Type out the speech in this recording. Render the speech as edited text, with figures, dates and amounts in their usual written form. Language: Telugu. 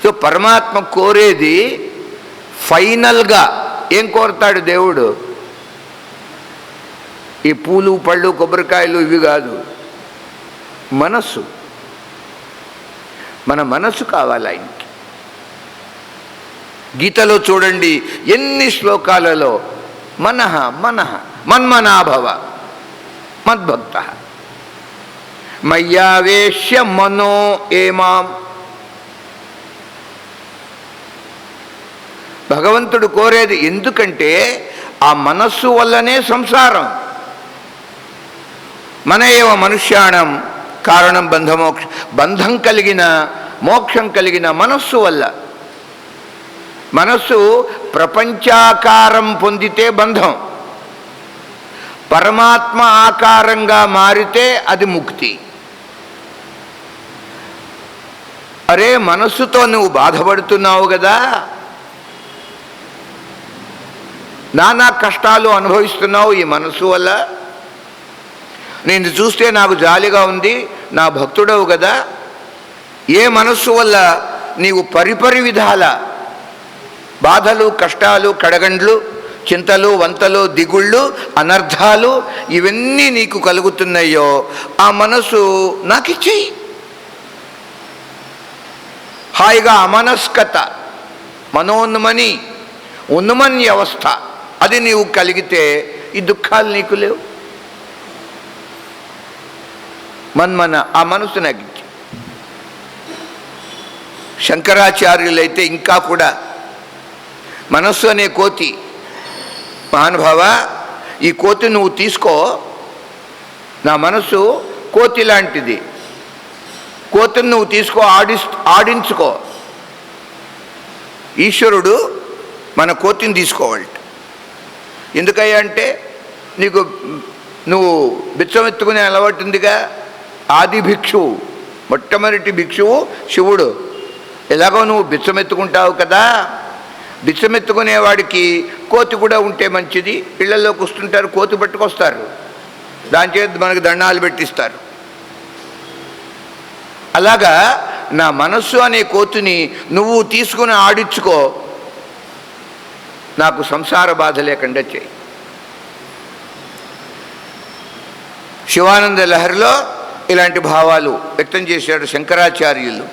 సో పరమాత్మ కోరేది ఫైనల్గా ఏం కోరుతాడు దేవుడు? ఈ పూలు పళ్ళు కొబ్బరికాయలు ఇవి కాదు, మనస్సు. మన మనస్సు కావాలి ఆయనకి. గీతలో చూడండి ఎన్ని శ్లోకాలలో మనః మనః మన్మనాభవ మద్భక్త మయ్యావేశ్య మనో ఏమాం. భగవంతుడు కోరేది ఎందుకంటే ఆ మనస్సు వల్లనే సంసారం. మన ఏవ మనుష్యాణం కారణం బంధమోక్ష, బంధం కలిగిన మోక్షం కలిగిన మనస్సు వల్ల. మనస్సు ప్రపంచాకారం పొందితే బంధం, పరమాత్మ ఆకారంగా మారితే అది ముక్తి. అరే మనస్సుతో నువ్వు బాధపడుతున్నావు కదా, నానా కష్టాలు అనుభవిస్తున్నావు ఈ మనస్సు వల్ల. నేను చూస్తే నాకు జాలిగా ఉంది, నా భక్తుడవు కదా. ఏ మనస్సు వల్ల నీవు పరిపరి విధాల బాధలు కష్టాలు కడగండ్లు చింతలు వంతలు దిగుళ్ళు అనర్థాలు ఇవన్నీ నీకు కలుగుతున్నాయో ఆ మనసు నాకు ఇచ్చేయి. హాయిగా అమనస్కత మనోన్మని ఉన్మన్య అవస్థ అది నీవు కలిగితే ఈ దుఃఖాలు నీకు లేవు. మన్మన ఆ మనసు నాకు ఇచ్చి. శంకరాచార్యులైతే ఇంకా కూడా మనస్సు అనే కోతి, మహానుభావ ఈ కోతి నువ్వు తీసుకో, నా మనస్సు కోతి లాంటిది, కోతిని నువ్వు తీసుకో, ఆడించుకో. ఈశ్వరుడు మన కోతిని తీసుకోవాలి. ఎందుకయ్యా అంటే నీకు నువ్వు బిచ్చమెత్తుకునే అలవాటు ఉందిగా. ఆది భిక్షువు, మొట్టమొదటి భిక్షువు శివుడు. ఎలాగో నువ్వు బిచ్చమెత్తుకుంటావు కదా, బిచ్చమెత్తుకునేవాడికి కోతి కూడా ఉంటే మంచిది. ఇళ్లలోకి వస్తుంటారు, కోతి పట్టుకొస్తారు, దాని చేతి మనకు దండాలు పెట్టిస్తారు. అలాగా నా మనస్సు అనే కోతిని నువ్వు తీసుకుని ఆడించుకో, నాకు సంసార బాధ లేకుండా చేయి. శివానంద లహరిలో ఇలాంటి భావాలు వ్యక్తం చేశాడు శంకరాచార్యులు.